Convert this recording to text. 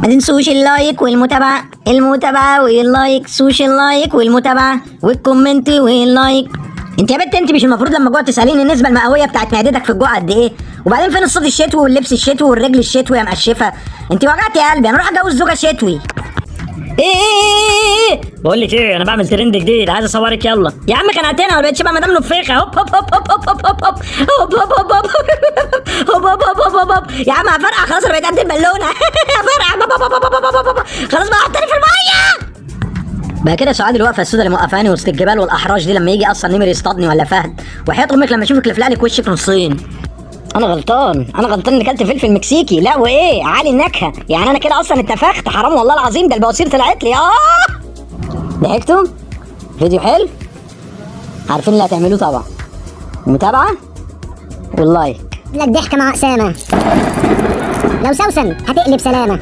ما تنسوش اللايك والمتابعة، واللايك، سوش اللايك والمتابعة والكومنت واللايك. انت يا بنت انت مش المفروض لما جوع تساليني النسبه المئويه بتاعت معدتك في الجوع قد ايه؟ وبعدين فين الصوت الشتوي واللبس الشتوي والرجل الشتوي يا مقشفه؟ انت وجعتي قلبي، انا اروح اتجوز زوجه شتوي. ايه بقول لك ايه، انا بعمل ترند جديد عايز اصورك. يلا يا عم قنعتنا، ما بقتش بقى مدام نفيخه. هوب هوب هوب هوب هوب هوب هوب هوب هوب هوب هوب هوب هوب هوب هوب. يا عم هفرقع خلاص، انا بقيت قد البالونه. هفرقع خلاص بقى، حطني في الميه بقى كده. سعاد الوقفه السوداء اللي موقفاني وسط الجبال والاحراج دي، لما يجي اصلا نمر يصطادني ولا فهد، وحياة امك لما اشوفك لفلق لك وشك نصين. انا غلطان اني كلت فلفل مكسيكي. لا وايه عالي النكهه يعني، انا كده اصلا اتفخت. حرام والله العظيم، ده البواسير طلعت لي. ضحكتوا؟ فيديو حلو؟ عارفين اللي هتعملوه طبعا. متابعه واللايك. لك ضحكه مع اسامه، لو سوسن هتقلب سلامه.